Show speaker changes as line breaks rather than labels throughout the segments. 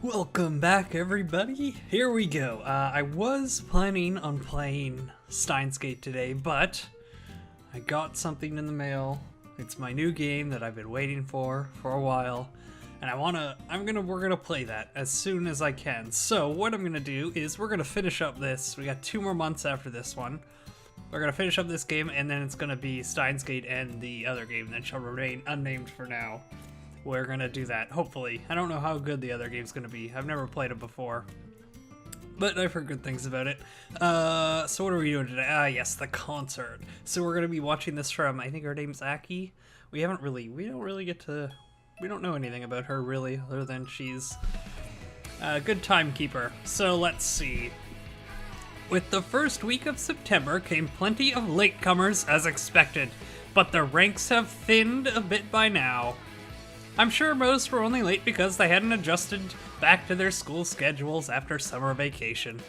Welcome back, everybody. Here we go. I was planning on playing Steins Gate today, but I got something in the mail. It's my new game that I've been waiting for a while, and we're gonna play that as soon as I can. So what I'm gonna do is we're gonna finish up this. We got 2 more months after this one. We're gonna finish up this game, and then it's gonna be Steins Gate and the other game that shall remain unnamed for now. We're gonna do that, hopefully. I don't know how good the other game's gonna be. I've never played it before, but I've heard good things about it. So what are we doing today? Yes, the concert. So we're gonna be watching this from, I think her name's Akis. We don't know anything about her really, other than she's a good timekeeper. So let's see. With the first week of September came plenty of latecomers as expected, but the ranks have thinned a bit by now. I'm sure most were only late because they hadn't adjusted back to their school schedules after summer vacation.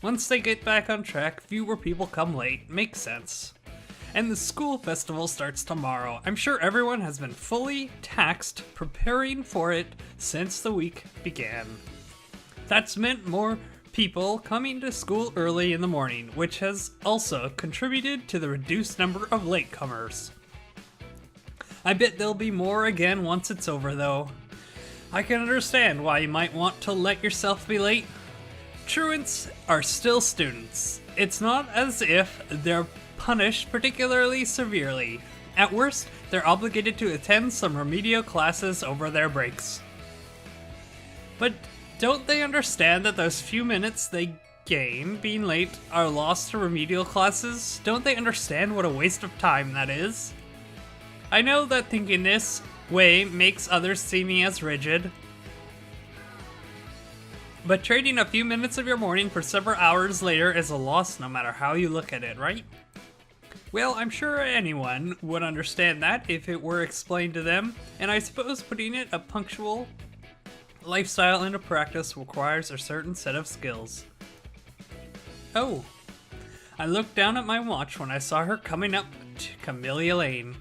Once they get back on track, fewer people come late. Makes sense. And the school festival starts tomorrow. I'm sure everyone has been fully taxed preparing for it since the week began. That's meant more people coming to school early in the morning, which has also contributed to the reduced number of latecomers. I bet there'll be more again once it's over, though. I can understand why you might want to let yourself be late. Truants are still students. It's not as if they're punished particularly severely. At worst, they're obligated to attend some remedial classes over their breaks. But don't they understand that those few minutes they gain being late are lost to remedial classes? Don't they understand what a waste of time that is? I know that thinking this way makes others see me as rigid, but trading a few minutes of your morning for several hours later is a loss no matter how you look at it, right? Well, I'm sure anyone would understand that if it were explained to them, and I suppose putting a punctual lifestyle into practice requires a certain set of skills. Oh, I looked down at my watch when I saw her coming up to Camellia Lane.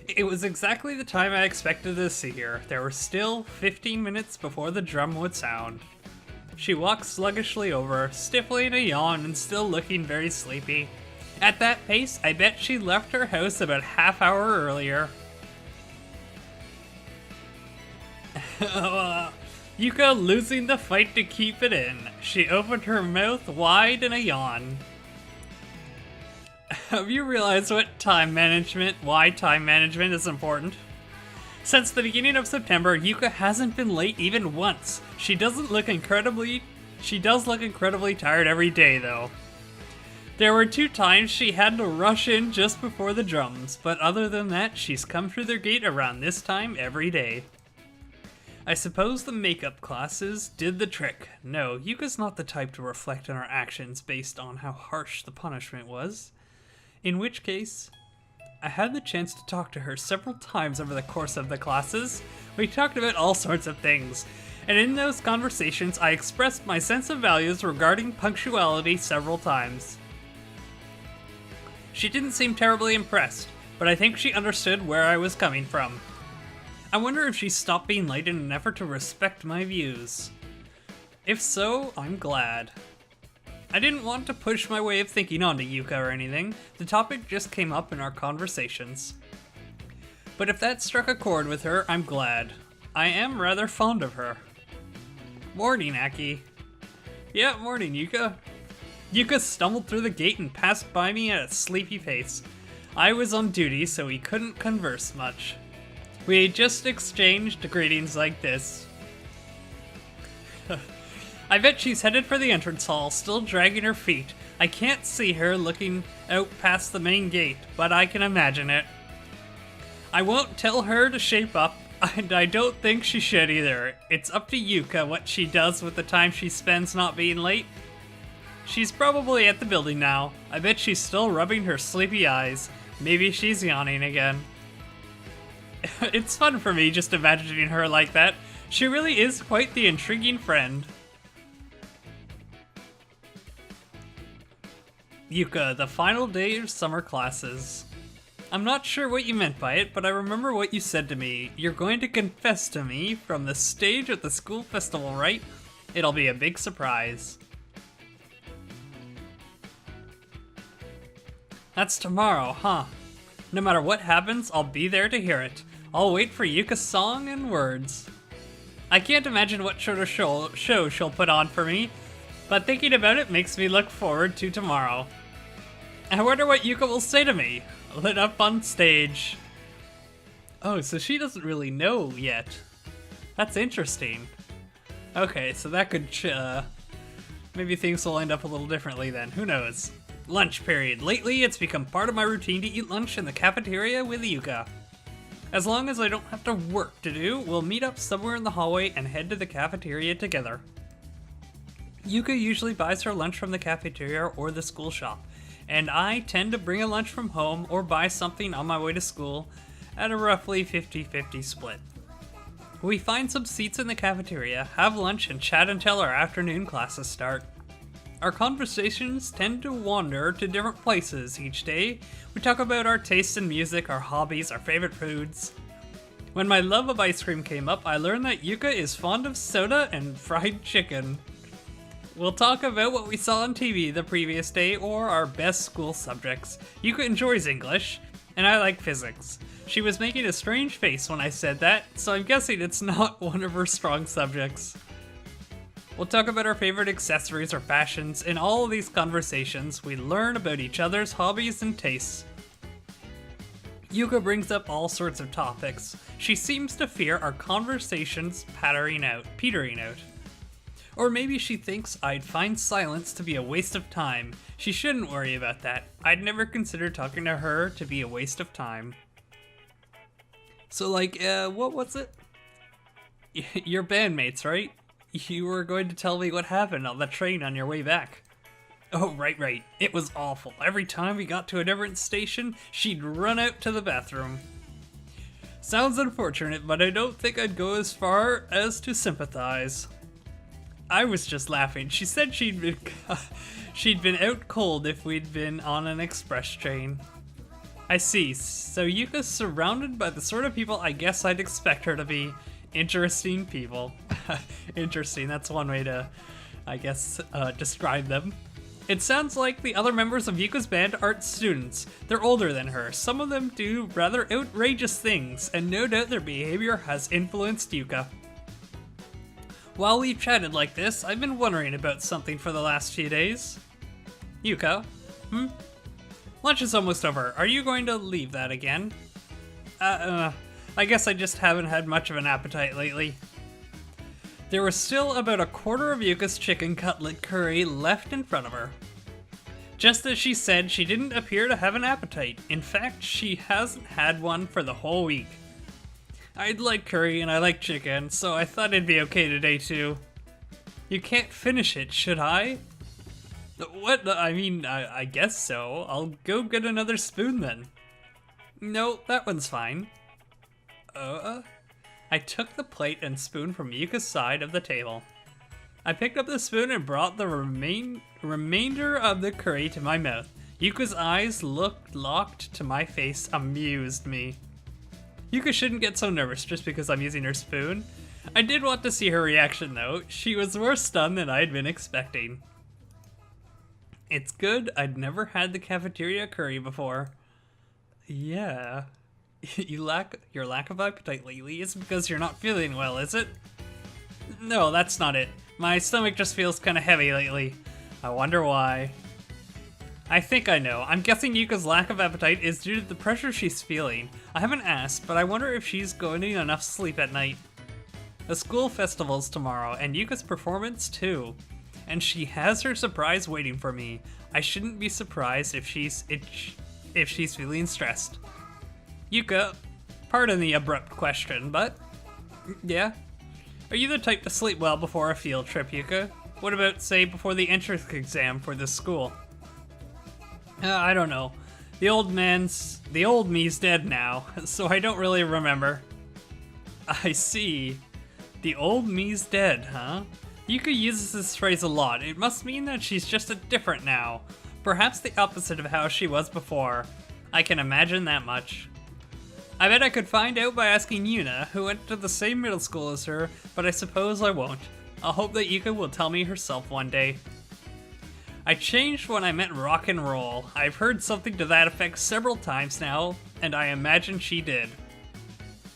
It was exactly the time I expected to see her. There were still 15 minutes before the drum would sound. She walked sluggishly over, stifling a yawn and still looking very sleepy. At that pace, I bet she left her house about half hour earlier. Yuka losing the fight to keep it in. She opened her mouth wide in a yawn. Have you realized why time management is important? Since the beginning of September, Yuka hasn't been late even once. She does look incredibly tired every day, though. There were 2 times she had to rush in just before the drums, but other than that, she's come through their gate around this time every day. I suppose the makeup classes did the trick. No, Yuka's not the type to reflect on her actions based on how harsh the punishment was. In which case, I had the chance to talk to her several times over the course of the classes. We talked about all sorts of things, and in those conversations I expressed my sense of values regarding punctuality several times. She didn't seem terribly impressed, but I think she understood where I was coming from. I wonder if she stopped being late in an effort to respect my views. If so, I'm glad. I didn't want to push my way of thinking onto Yuka or anything. The topic just came up in our conversations. But if that struck a chord with her, I'm glad. I am rather fond of her. Morning, Akis. Yeah, morning, Yuka. Yuka stumbled through the gate and passed by me at a sleepy pace. I was on duty, so we couldn't converse much. We just exchanged greetings like this. I bet she's headed for the entrance hall, still dragging her feet. I can't see her looking out past the main gate, but I can imagine it. I won't tell her to shape up, and I don't think she should either. It's up to Yuka what she does with the time she spends not being late. She's probably at the building now. I bet she's still rubbing her sleepy eyes. Maybe she's yawning again. It's fun for me just imagining her like that. She really is quite the intriguing friend. Yuka, the final day of summer classes. I'm not sure what you meant by it, but I remember what you said to me. You're going to confess to me from the stage at the school festival, right? It'll be a big surprise. That's tomorrow, huh? No matter what happens, I'll be there to hear it. I'll wait for Youka's song and words. I can't imagine what sort of show she'll put on for me, but thinking about it makes me look forward to tomorrow. I wonder what Yuka will say to me, lit up on stage. Oh, so she doesn't really know yet. That's interesting. Okay, so that could, maybe things will end up a little differently then, who knows. Lunch period. Lately, it's become part of my routine to eat lunch in the cafeteria with Yuka. As long as I don't have to work to do, we'll meet up somewhere in the hallway and head to the cafeteria together. Yuka usually buys her lunch from the cafeteria or the school shop, and I tend to bring a lunch from home or buy something on my way to school at a roughly 50-50 split. We find some seats in the cafeteria, have lunch, and chat until our afternoon classes start. Our conversations tend to wander to different places each day. We talk about our tastes in music, our hobbies, our favorite foods. When my love of ice cream came up, I learned that Yuka is fond of soda and fried chicken. We'll talk about what we saw on TV the previous day or our best school subjects. Yuka enjoys English, and I like physics. She was making a strange face when I said that, so I'm guessing it's not one of her strong subjects. We'll talk about our favorite accessories or fashions. In all of these conversations, we learn about each other's hobbies and tastes. Yuka brings up all sorts of topics. She seems to fear our conversations petering out. Or maybe she thinks I'd find silence to be a waste of time. She shouldn't worry about that. I'd never consider talking to her to be a waste of time. So what was it? Your bandmates, right? You were going to tell me what happened on the train on your way back. Oh, right. It was awful. Every time we got to a different station, she'd run out to the bathroom. Sounds unfortunate, but I don't think I'd go as far as to sympathize. I was just laughing. She said she'd been out cold if we'd been on an express train. I see. So Yuka's surrounded by the sort of people I guess I'd expect her to be. Interesting people. Interesting, that's one way to, I guess, describe them. It sounds like the other members of Yuka's band aren't students. They're older than her. Some of them do rather outrageous things, and no doubt their behavior has influenced Yuka. While we've chatted like this, I've been wondering about something for the last few days. Yuka, Lunch is almost over. Are you going to leave that again? I guess I just haven't had much of an appetite lately. There was still about a quarter of Yuka's chicken cutlet curry left in front of her. Just as she said, she didn't appear to have an appetite. In fact, she hasn't had one for the whole week. I'd like curry and I like chicken, so I thought it'd be okay today too. You can't finish it, should I? What? I guess so. I'll go get another spoon then. No, that one's fine. I took the plate and spoon from Yuka's side of the table. I picked up the spoon and brought the remainder of the curry to my mouth. Yuka's eyes locked to my face amused me. Yuka shouldn't get so nervous just because I'm using her spoon. I did want to see her reaction though. She was more stunned than I'd been expecting. It's good I'd never had the cafeteria curry before. Yeah. Your lack of appetite lately isn't because you're not feeling well, is it? No, that's not it. My stomach just feels kind of heavy lately. I wonder why. I think I know. I'm guessing Yuka's lack of appetite is due to the pressure she's feeling. I haven't asked, but I wonder if she's going to get enough sleep at night. The school festival's tomorrow, and Yuka's performance too. And she has her surprise waiting for me. I shouldn't be surprised if she's feeling stressed. Yuka, pardon the abrupt question, but... Yeah? Are you the type to sleep well before a field trip, Yuka? What about, say, before the entrance exam for this school? I don't know. The old me's dead now, so I don't really remember. I see. The old me's dead, huh? Yuka uses this phrase a lot. It must mean that she's just different now. Perhaps the opposite of how she was before. I can imagine that much. I bet I could find out by asking Yuna, who went to the same middle school as her, but I suppose I won't. I'll hope that Yuka will tell me herself one day. I changed when I meant rock and roll. I've heard something to that effect several times now, and I imagine she did.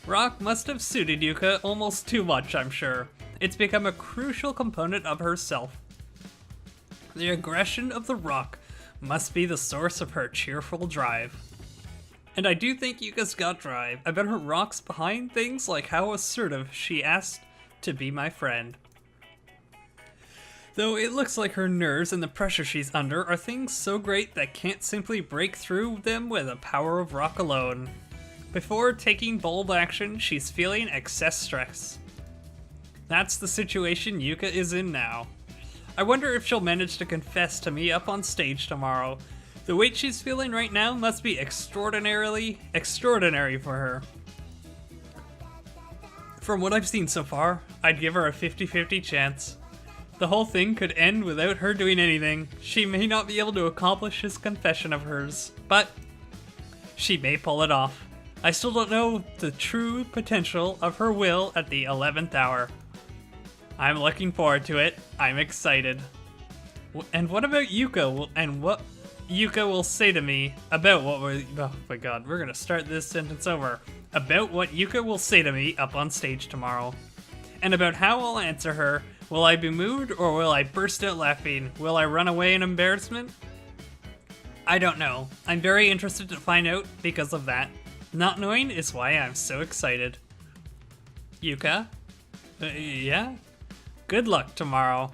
Rock must have suited Yuka almost too much, I'm sure. It's become a crucial component of herself. The aggression of the rock must be the source of her cheerful drive. And I do think Yuka's got drive. I bet her rock's behind things like how assertive she asked to be my friend. Though it looks like her nerves and the pressure she's under are things so great that can't simply break through them with the power of rock alone. Before taking bold action, she's feeling excess stress. That's the situation Yuka is in now. I wonder if she'll manage to confess to me up on stage tomorrow. The weight she's feeling right now must be extraordinary for her. From what I've seen so far, I'd give her a 50-50 chance. The whole thing could end without her doing anything. She may not be able to accomplish this confession of hers, but she may pull it off. I still don't know the true potential of her will at the 11th hour. I'm looking forward to it. I'm excited. And what about Yuka and what Yuka will say to me about what oh my god, we're gonna start this sentence over. About what Yuka will say to me up on stage tomorrow. And about how I'll answer her. Will I be moved or will I burst out laughing? Will I run away in embarrassment? I don't know. I'm very interested to find out because of that. Not knowing is why I'm so excited. Yuka? Yeah? Good luck tomorrow.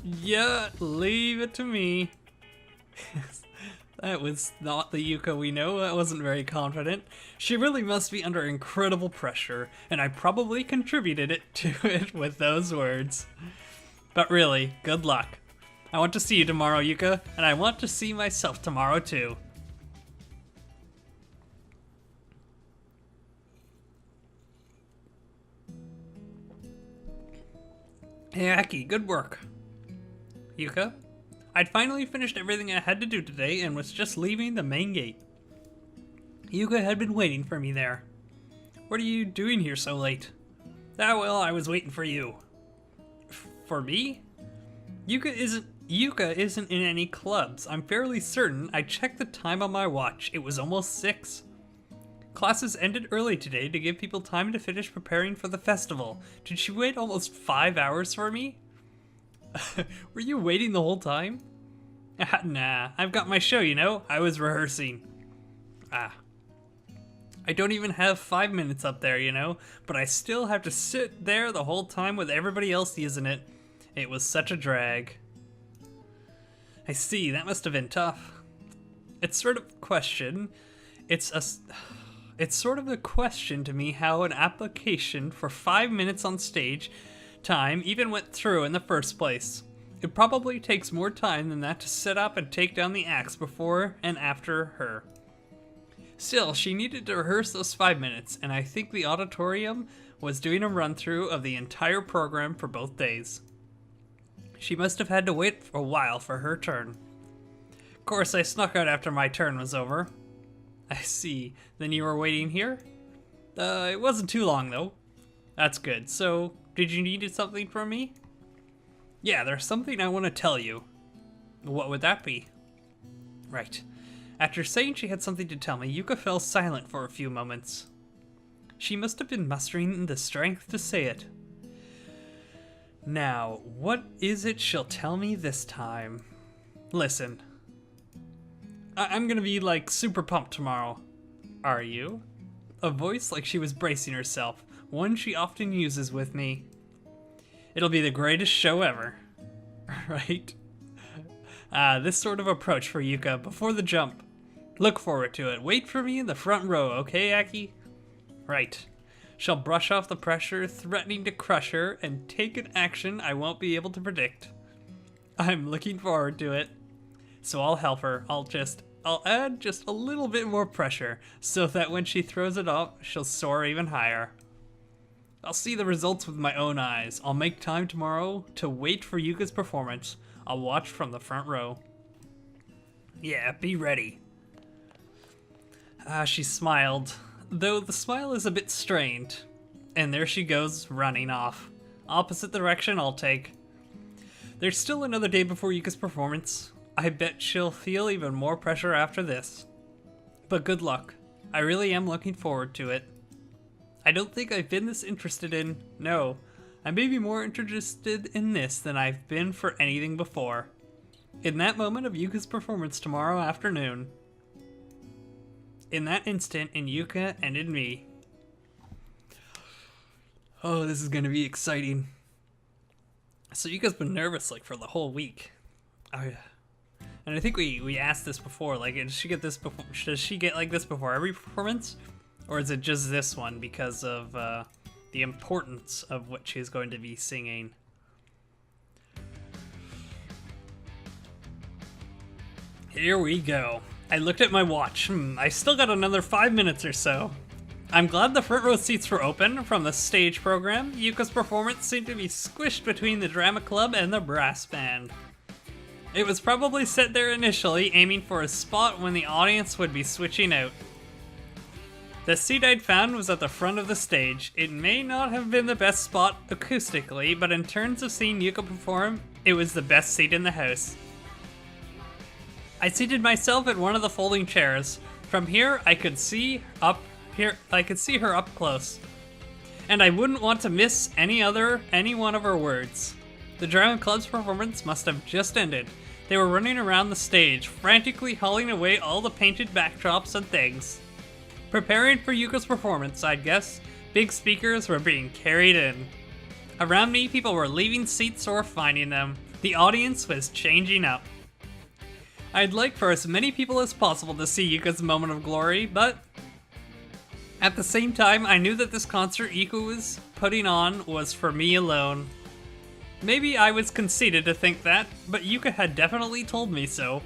Yeah, leave it to me. That was not the Yuka we know. That wasn't very confident. She really must be under incredible pressure, and I probably contributed to it with those words. But really, good luck. I want to see you tomorrow, Yuka, and I want to see myself tomorrow too. Hey Aki, good work. Yuka? I'd finally finished everything I had to do today and was just leaving the main gate. Yuka had been waiting for me there. What are you doing here so late? Ah well, I was waiting for you. For me? Yuka isn't in any clubs. I'm fairly certain I checked the time on my watch. It was almost 6. Classes ended early today to give people time to finish preparing for the festival. Did she wait almost 5 hours for me? Were you waiting the whole time? Nah, I've got my show, you know. I was rehearsing. I don't even have 5 minutes up there, you know, but I still have to sit there the whole time with everybody else using it. It was such a drag. I see, that must have been tough. It's sort of a question. It's sort of a question to me how an application for 5 minutes on stage time even went through in the first place. It probably takes more time than that to set up and take down the acts before and after her. Still, she needed to rehearse those 5 minutes, and I think the auditorium was doing a run-through of the entire program for both days. She must have had to wait for a while for her turn. Of course, I snuck out after my turn was over. I see. Then you were waiting here? It wasn't too long, though. That's good. So, did you need something from me? Yeah, there's something I want to tell you. What would that be? Right. After saying she had something to tell me, Yuka fell silent for a few moments. She must have been mustering the strength to say it. Now, what is it she'll tell me this time? Listen. I'm gonna be, like, super pumped tomorrow. Are you? A voice like she was bracing herself, one she often uses with me. It'll be the greatest show ever. Right? This sort of approach for Yuka before the jump. Look forward to it. Wait for me in the front row, okay, Aki? Right. She'll brush off the pressure, threatening to crush her, and take an action I won't be able to predict. I'm looking forward to it. So I'll help her. I'll add just a little bit more pressure, so that when she throws it off, she'll soar even higher. I'll see the results with my own eyes. I'll make time tomorrow to wait for Yuka's performance. I'll watch from the front row. Yeah, be ready. She smiled, though the smile is a bit strained. And there she goes, running off. Opposite direction I'll take. There's still another day before Yuka's performance. I bet she'll feel even more pressure after this. But good luck. I really am looking forward to it. I don't think I've been this interested in... No, I may be more interested in this than I've been for anything before. In that moment of Yuka's performance tomorrow afternoon. In that instant, in Yuka and in me. Oh, this is gonna be exciting. So Yuka's been nervous like for the whole week. Oh yeah. And I think we asked this before, like, does she get like this before every performance? Or is it just this one because of the importance of what she's going to be singing? Here we go. I looked at my watch. I still got another 5 minutes or so. I'm glad the front row seats were open from the stage program. Yuka's performance seemed to be squished between the drama club and the brass band. It was probably set there initially, aiming for a spot when the audience would be switching out. The seat I'd found was at the front of the stage. It may not have been the best spot acoustically, but in terms of seeing Yuka perform, it was the best seat in the house. I seated myself at one of the folding chairs. From here, I could see her up close. And I wouldn't want to miss any one of her words. The drama club's performance must have just ended. They were running around the stage, frantically hauling away all the painted backdrops and things. Preparing for Yuka's performance, I'd guess. Big speakers were being carried in. Around me, people were leaving seats or finding them. The audience was changing up. I'd like for as many people as possible to see Yuka's moment of glory, but at the same time, I knew that this concert Yuka was putting on was for me alone. Maybe I was conceited to think that, but Yuka had definitely told me so.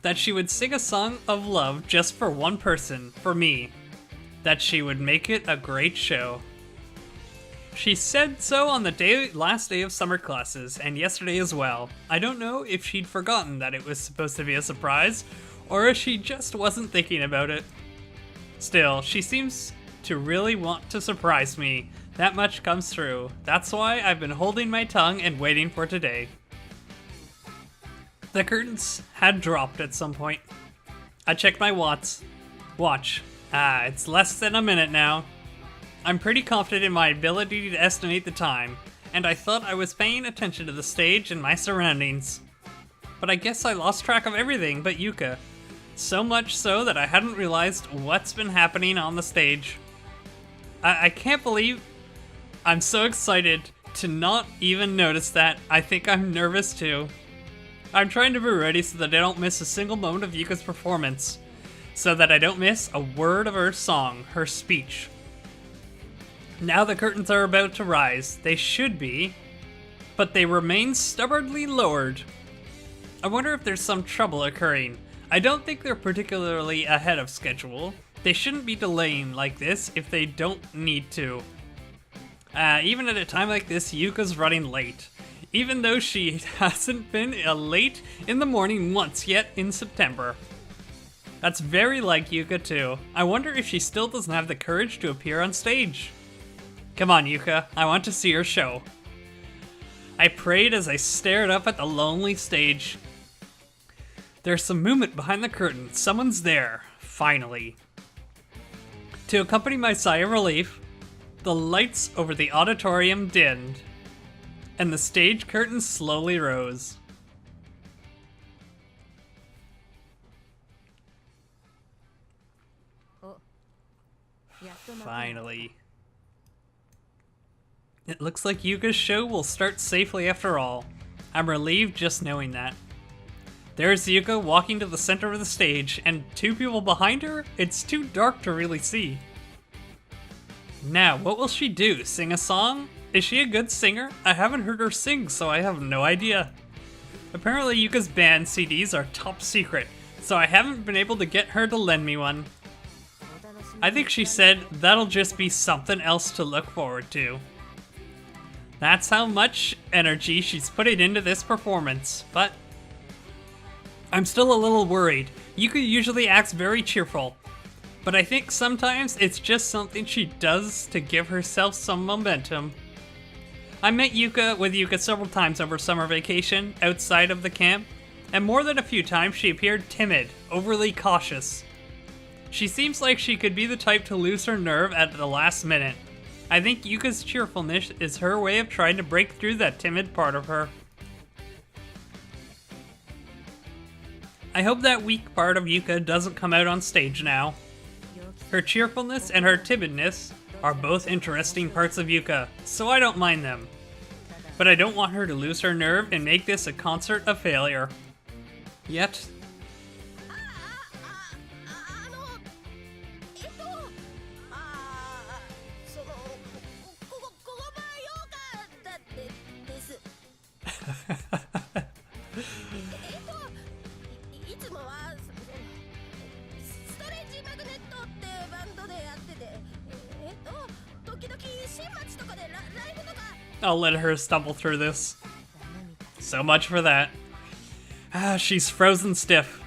That she would sing a song of love just for one person, for me. That she would make it a great show. She said so on the last day of summer classes, and yesterday as well. I don't know if she'd forgotten that it was supposed to be a surprise, or if she just wasn't thinking about it. Still, she seems to really want to surprise me. That much comes through. That's why I've been holding my tongue and waiting for today. The curtains had dropped at some point. I checked my watch. It's less than a minute now. I'm pretty confident in my ability to estimate the time, and I thought I was paying attention to the stage and my surroundings. But I guess I lost track of everything but Yuka. So much so that I hadn't realized what's been happening on the stage. I can't believe I'm so excited to not even notice that. I think I'm nervous too. I'm trying to be ready so that I don't miss a single moment of Yuka's performance. So that I don't miss a word of her song, her speech. Now the curtains are about to rise. They should be, but they remain stubbornly lowered. I wonder if there's some trouble occurring. I don't think they're particularly ahead of schedule. They shouldn't be delaying like this if they don't need to. Even at a time like this, Yuka's running late. Even though she hasn't been late in the morning once yet in September. That's very like Yuka too. I wonder if she still doesn't have the courage to appear on stage. Come on, Yuka, I want to see her show. I prayed as I stared up at the lonely stage. There's some movement behind the curtain. Someone's there, finally. To accompany my sigh of relief, the lights over the auditorium dimmed, and the stage curtain slowly rose. Finally. It looks like Yuka's show will start safely after all. I'm relieved just knowing that. There's Yuka walking to the center of the stage, and two people behind her? It's too dark to really see. Now, what will she do? Sing a song? Is she a good singer? I haven't heard her sing, so I have no idea. Apparently Yuka's band CDs are top secret, so I haven't been able to get her to lend me one. I think she said that'll just be something else to look forward to. That's how much energy she's putting into this performance, but I'm still a little worried. Yuka usually acts very cheerful. but I think sometimes it's just something she does to give herself some momentum. I met Yuka several times over summer vacation outside of the camp, and more than a few times she appeared timid, overly cautious. She seems like she could be the type to lose her nerve at the last minute. I think Yuka's cheerfulness is her way of trying to break through that timid part of her. I hope that weak part of Yuka doesn't come out on stage now. Her cheerfulness and her timidness are both interesting parts of Yuka, so I don't mind them. But I don't want her to lose her nerve and make this a concert a failure. Yet. I'll let her stumble through this. So much for that. She's frozen stiff.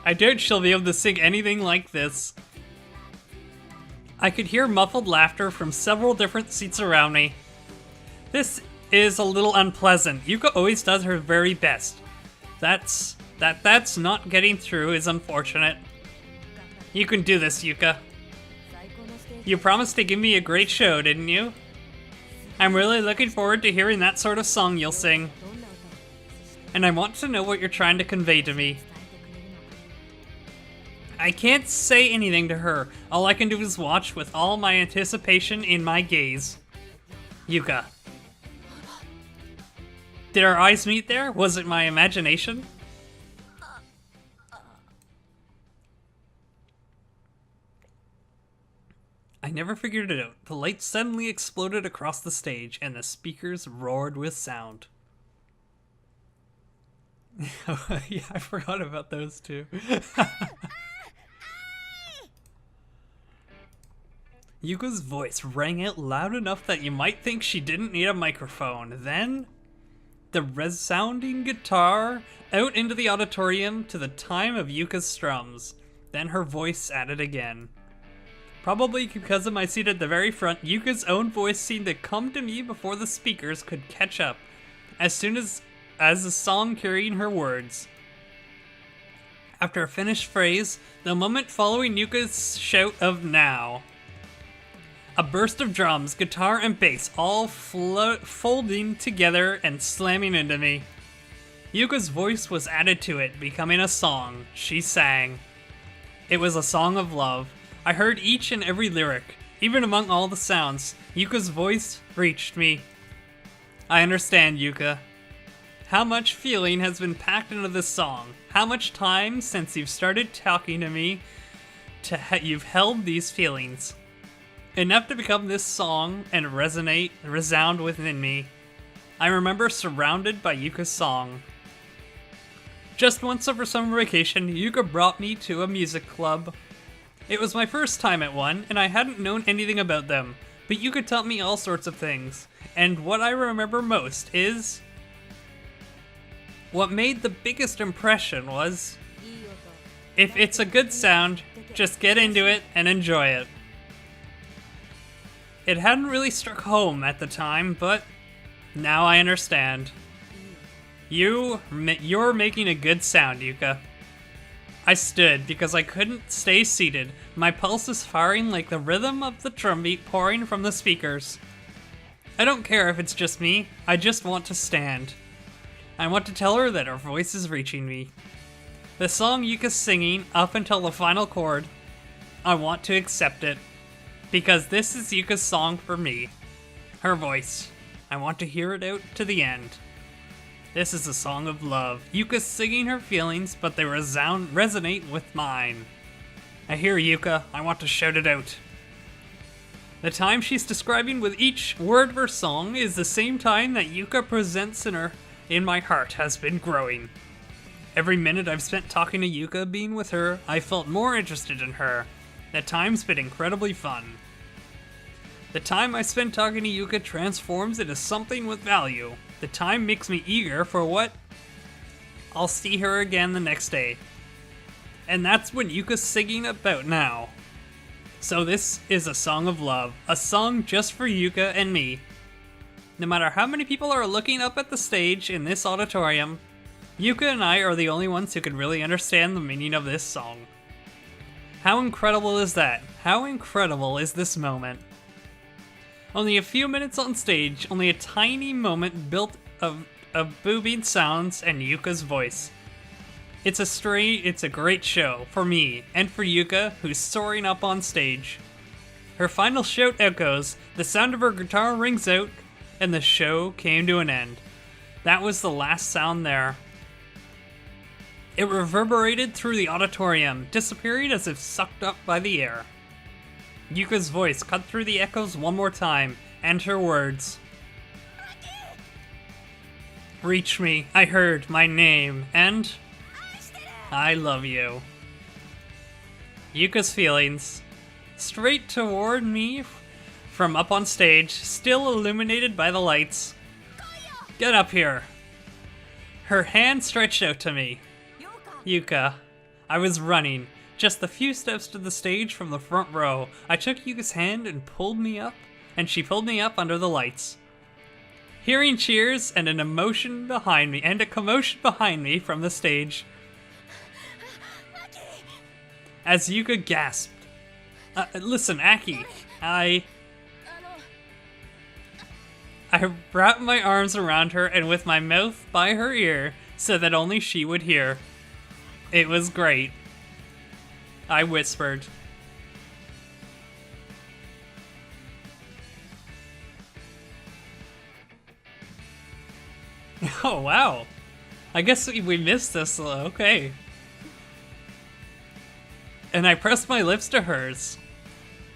I doubt she'll be able to sing anything like this. I could hear muffled laughter from several different seats around me. This is a little unpleasant. Yuka always does her very best. That's not getting through is unfortunate. You can do this, Yuka. You promised to give me a great show, didn't you? I'm really looking forward to hearing that sort of song you'll sing. And I want to know what you're trying to convey to me. I can't say anything to her. All I can do is watch with all my anticipation in my gaze. Yuka. Did our eyes meet there? Was it my imagination? I never figured it out. The light suddenly exploded across the stage, and the speakers roared with sound. Yeah, I forgot about those two. Yuka's voice rang out loud enough that you might think she didn't need a microphone. Then, the resounding guitar out into the auditorium to the time of Yuka's strums. Then her voice added again. Probably because of my seat at the very front, Yuka's own voice seemed to come to me before the speakers could catch up, as soon as the song carrying her words. After a finished phrase, the moment following Yuka's shout of "now," a burst of drums, guitar, and bass all folding together and slamming into me. Yuka's voice was added to it, becoming a song. She sang. It was a song of love. I heard each and every lyric. Even among all the sounds, Yuka's voice reached me. I understand, Yuka. How much feeling has been packed into this song? How much time since you've started talking to me you've held these feelings? Enough to become this song and resound within me. I remember surrounded by Yuka's song. Just once over summer vacation, Yuka brought me to a music club. It was my first time at one, and I hadn't known anything about them, but Yuka taught me all sorts of things. And what I remember most is... what made the biggest impression was... if it's a good sound, just get into it and enjoy it. It hadn't really struck home at the time, but now I understand. You're making a good sound, Yuka. I stood because I couldn't stay seated. My pulses firing like the rhythm of the drumbeat pouring from the speakers. I don't care if it's just me, I just want to stand. I want to tell her that her voice is reaching me. The song Yuka's singing up until the final chord, I want to accept it. Because this is Yuka's song for me. Her voice. I want to hear it out to the end. This is a song of love. Yuka's singing her feelings, but they resonate with mine. I hear Yuka. I want to shout it out. The time she's describing with each word of her song is the same time that Yuka presents in my heart has been growing. Every minute I've spent talking to Yuka, being with her, I felt more interested in her. At times been incredibly fun. The time I spent talking to Yuka transforms into something with value. The time makes me eager for what I'll see her again the next day. And that's what Yuka's singing about now. So this is a song of love, a song just for Yuka and me. No matter how many people are looking up at the stage in this auditorium, Yuka and I are the only ones who can really understand the meaning of this song. How incredible is that? How incredible is this moment? Only a few minutes on stage, only a tiny moment built of booming sounds and Yuka's voice. It's a great show for me and for Yuka, who's soaring up on stage. Her final shout echoes, the sound of her guitar rings out, and the show came to an end. That was the last sound there. It reverberated through the auditorium, disappearing as if sucked up by the air. Yuka's voice cut through the echoes one more time, and her words. Reach me, I heard my name, and I love you. Yuka's feelings, straight toward me from up on stage, still illuminated by the lights. Get up here. Her hand stretched out to me. Yuka. I was running. Just a few steps to the stage from the front row. I took Yuka's hand and she pulled me up under the lights. Hearing cheers and a commotion behind me from the stage. As Yuka gasped. Listen, Aki, I wrapped my arms around her and with my mouth by her ear so that only she would hear. It was great. I whispered. Oh, wow. I guess we missed this. Okay. And I pressed my lips to hers.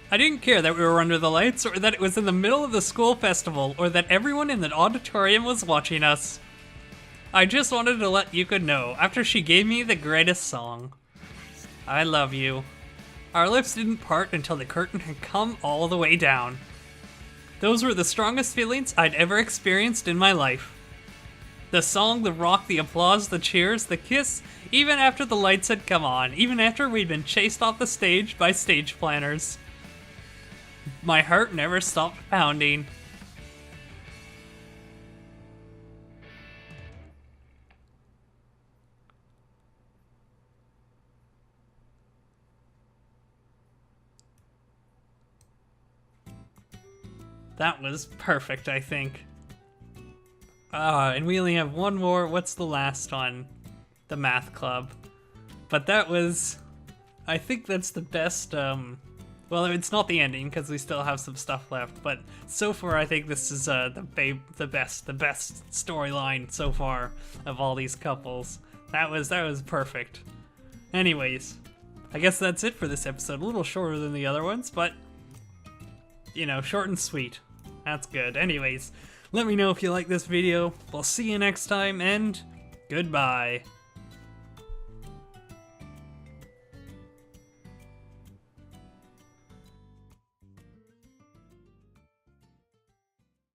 I didn't care that we were under the lights, or that it was in the middle of the school festival, or that everyone in the auditorium was watching us. I just wanted to let Yuka know, after she gave me the greatest song. I love you. Our lips didn't part until the curtain had come all the way down. Those were the strongest feelings I'd ever experienced in my life. The song, the rock, the applause, the cheers, the kiss, even after the lights had come on, even after we'd been chased off the stage by stage planners. My heart never stopped pounding. That was perfect, I think. And we only have one more. What's the last one? The Math Club. But that was... I think that's the best, well, it's not the ending, because we still have some stuff left, but so far I think this is the best storyline so far of all these couples. That was perfect. Anyways, I guess that's it for this episode. A little shorter than the other ones, but, you know, short and sweet. That's good. Anyways, let me know if you like this video. We'll see you next time, and goodbye.